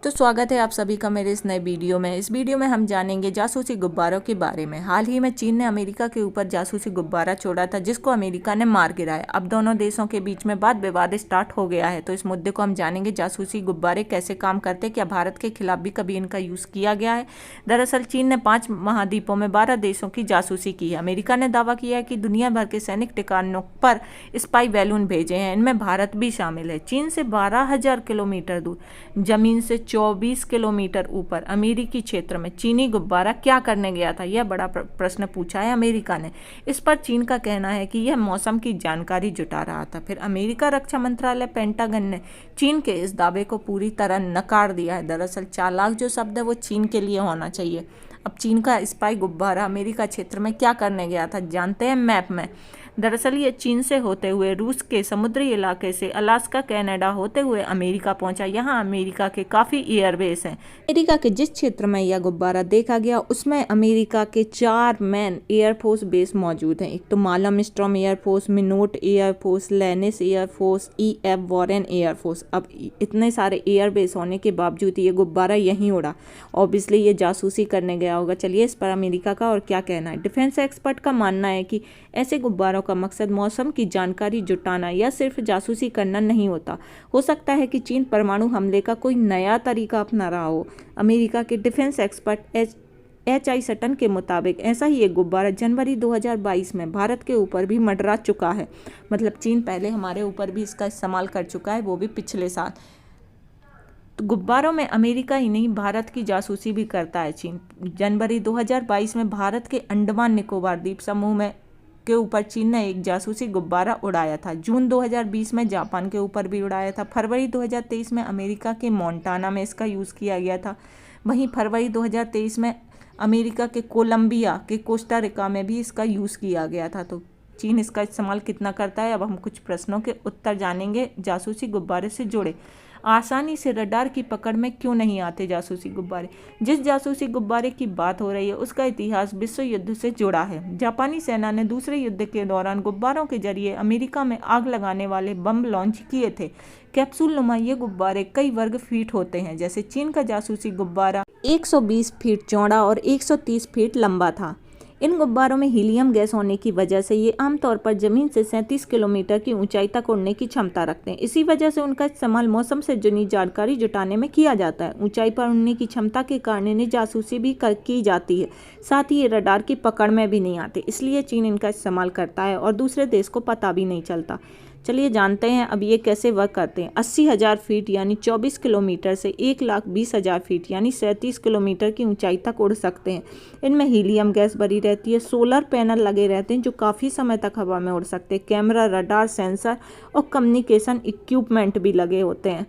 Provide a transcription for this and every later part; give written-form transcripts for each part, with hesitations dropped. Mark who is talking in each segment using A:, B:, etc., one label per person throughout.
A: तो स्वागत है आप सभी का मेरे इस नए वीडियो में। इस वीडियो में हम जानेंगे जासूसी गुब्बारों के बारे में। हाल ही में चीन ने अमेरिका के ऊपर जासूसी गुब्बारा छोड़ा था जिसको अमेरिका ने मार गिराया। अब दोनों देशों के बीच में वाद विवाद स्टार्ट हो गया है। तो इस मुद्दे को हम जानेंगे, जासूसी गुब्बारे कैसे काम करते, क्या भारत के खिलाफ भी कभी इनका यूज़ किया गया है। दरअसल चीन ने 5 महाद्वीपों में 12 देशों की जासूसी की है। अमेरिका ने दावा किया है कि दुनिया भर के सैनिक ठिकानों पर स्पाई बैलून भेजे हैं, इनमें भारत भी शामिल है। चीन से 12,000 किलोमीटर दूर जमीन से 24 किलोमीटर ऊपर अमेरिकी क्षेत्र में चीनी गुब्बारा क्या करने गया था, यह बड़ा प्रश्न पूछा है अमेरिका ने। इस पर चीन का कहना है कि यह मौसम की जानकारी जुटा रहा था। फिर अमेरिका रक्षा मंत्रालय पेंटागन ने चीन के इस दावे को पूरी तरह नकार दिया है। दरअसल चालाक जो शब्द है वो चीन के लिए होना चाहिए। अब चीन का स्पाई गुब्बारा अमेरिका क्षेत्र में क्या करने गया था, जानते हैं मैप में। दरअसल ये चीन से होते हुए रूस के समुद्री इलाके से अलास्का कनाडा होते हुए अमेरिका पहुंचा। यहाँ अमेरिका के काफ़ी एयरबेस हैं। अमेरिका के जिस क्षेत्र में यह गुब्बारा देखा गया उसमें अमेरिका के 4 मेन एयरफोर्स बेस मौजूद हैं। एक तो Malmstrom air force, Minot air force, लेनिस एयरफोर्स, EF वॉरेन एयरफोर्स। अब इतने सारे एयरबेस होने के बावजूद ये गुब्बारा यहीं उड़ा। ऑब्वियसली ये जासूसी करने गया होगा। चलिए इस पर अमेरिका का और क्या कहना है। डिफेंस एक्सपर्ट का मानना है कि ऐसे गुब्बारों का मकसद मौसम की जानकारी जुटाना या सिर्फ जासूसी करना नहीं होता। हो सकता है कि चीन परमाणु हमले का कोई नया तरीका अपना रहा हो। अमेरिका के डिफेंस एक्सपर्ट HI सटन के मुताबिक ऐसा ही एक गुब्बारा जनवरी 2022 में भारत के ऊपर भी मंडरा चुका है। मतलब चीन पहले हमारे ऊपर भी इसका इस्तेमाल कर चुका है, वो भी पिछले साल। तो गुब्बारों में अमेरिका ही नहीं भारत की जासूसी भी करता है चीन। जनवरी 2022 में भारत के अंडमान निकोबार द्वीप समूह में के ऊपर चीन ने एक जासूसी गुब्बारा उड़ाया था। जून 2020 में जापान के ऊपर भी उड़ाया था। फरवरी 2023 में अमेरिका के मोंटाना में इसका यूज़ किया गया था। वहीं फरवरी 2023 में अमेरिका के कोलंबिया के कोस्टा रिका में भी इसका यूज़ किया गया था। तो चीन इसका इस्तेमाल कितना करता है, अब हम कुछ प्रश्नों के उत्तर जानेंगे जासूसी गुब्बारे से जुड़े। आसानी से रडार की पकड़ में क्यों नहीं आते जासूसी गुब्बारे। जिस जासूसी गुब्बारे की बात हो रही है उसका इतिहास विश्व युद्ध से जुड़ा है। जापानी सेना ने दूसरे युद्ध के दौरान गुब्बारों के जरिए अमेरिका में आग लगाने वाले बम लॉन्च किए थे। कैप्सूल नुमा ये गुब्बारे कई वर्ग फीट होते हैं। जैसे चीन का जासूसी गुब्बारा 120 फीट चौड़ा और 130 फीट लंबा था। इन गुब्बारों में हीलियम गैस होने की वजह से ये आमतौर पर जमीन से 37 किलोमीटर की ऊंचाई तक उड़ने की क्षमता रखते हैं। इसी वजह से उनका इस्तेमाल मौसम से जुड़ी जानकारी जुटाने में किया जाता है। ऊंचाई पर उड़ने की क्षमता के कारण इन्हें जासूसी भी की जाती है। साथ ही ये रडार की पकड़ में भी नहीं आते, इसलिए चीन इनका इस्तेमाल करता है और दूसरे देश को पता भी नहीं चलता। चलिए जानते हैं अब ये कैसे वर्क करते हैं। 80,000 फीट यानी 24 किलोमीटर से 1,20,000 फीट यानी 37 किलोमीटर की ऊंचाई तक उड़ सकते हैं। इनमें हीलियम गैस भरी रहती है। सोलर पैनल लगे रहते हैं जो काफ़ी समय तक हवा में उड़ सकते हैं। कैमरा, रडार, सेंसर और कम्युनिकेशन इक्विपमेंट भी लगे होते हैं।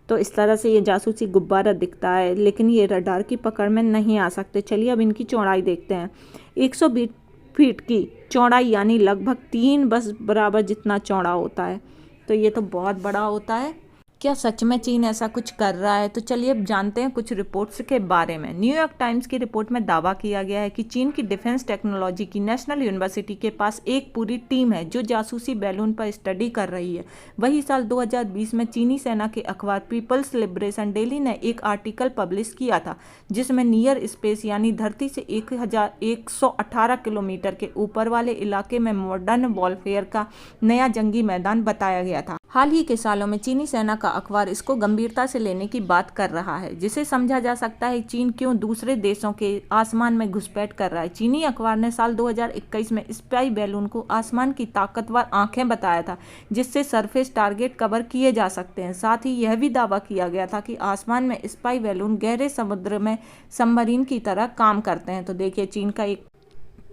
A: तो इस तरह से ये जासूसी गुब्बारा दिखता है, लेकिन ये रडार की पकड़ में नहीं आ सकते। चलिए अब इनकी चौड़ाई देखते हैं। 120 फीट की चौड़ाई यानी लगभग 3 बस बराबर जितना चौड़ा होता है। तो ये तो बहुत बड़ा होता है। क्या सच में चीन ऐसा कुछ कर रहा है? तो चलिए अब जानते हैं कुछ रिपोर्ट्स के बारे में। न्यूयॉर्क टाइम्स की रिपोर्ट में दावा किया गया है कि चीन की डिफेंस टेक्नोलॉजी की नेशनल यूनिवर्सिटी के पास एक पूरी टीम है जो जासूसी बैलून पर स्टडी कर रही है। वही साल 2020 में चीनी सेना के अखबार पीपल्स लिबरेशन डेली ने एक आर्टिकल पब्लिश किया था जिसमें नियर स्पेस यानी धरती से 1,118 किलोमीटर के ऊपर वाले इलाके में मॉडर्न वॉरफेयर का नया जंगी मैदान बताया गया था। हाल ही के सालों में चीनी सेना का अखबार इसको गंभीरता से लेने की बात कर रहा है, जिसे समझा जा सकता है चीन क्यों दूसरे देशों के आसमान में घुसपैठ कर रहा है। चीनी अखबार ने साल 2021 में स्पाई बैलून को आसमान की ताकतवर आंखें बताया था जिससे सरफेस टारगेट कवर किए जा सकते हैं। साथ ही यह भी दावा किया गया था कि आसमान में स्पाई बैलून गहरे समुद्र में सबमरीन की तरह काम करते हैं। तो देखिए चीन का एक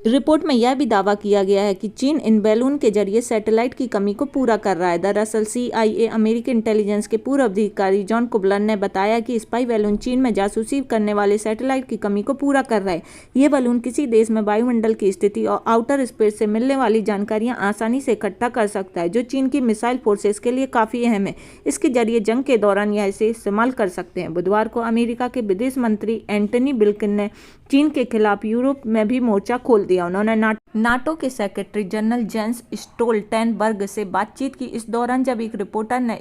A: रिपोर्ट में यह भी दावा किया गया है कि चीन इन बैलून के जरिए सैटेलाइट की कमी को पूरा कर रहा है। दरअसल CIA अमेरिकी इंटेलिजेंस के पूर्व अधिकारी जॉन कुबलर ने बताया कि स्पाई बैलून चीन में जासूसी करने वाले सैटेलाइट की कमी को पूरा कर रहा है। ये बैलून किसी देश में वायुमंडल की स्थिति और आउटर स्पेस से मिलने वाली जानकारियां आसानी से इकट्ठा कर सकता है, जो चीन की मिसाइल फोर्सेस के लिए काफ़ी अहम है। इसके जरिए जंग के दौरान यह इसे इस्तेमाल कर सकते हैं। बुधवार को अमेरिका के विदेश मंत्री एंटनी ब्लिंकन ने चीन के खिलाफ यूरोप में भी मोर्चा खोल दिया। उन्होंने नाटो के सेक्रेटरी जनरल जेंस स्टोल्टेनबर्ग से बातचीत की। इस दौरान जब एक रिपोर्टर ने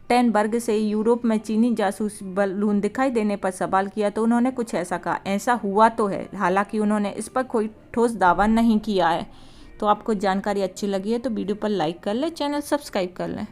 A: स्टोल्टेनबर्ग से यूरोप में चीनी जासूस बलून दिखाई देने पर सवाल किया तो उन्होंने कुछ ऐसा कहा, ऐसा हुआ तो है, हालांकि उन्होंने इस पर कोई ठोस दावा नहीं किया है। तो आपको जानकारी अच्छी लगी है तो वीडियो पर लाइक कर लें, चैनल सब्सक्राइब कर लें।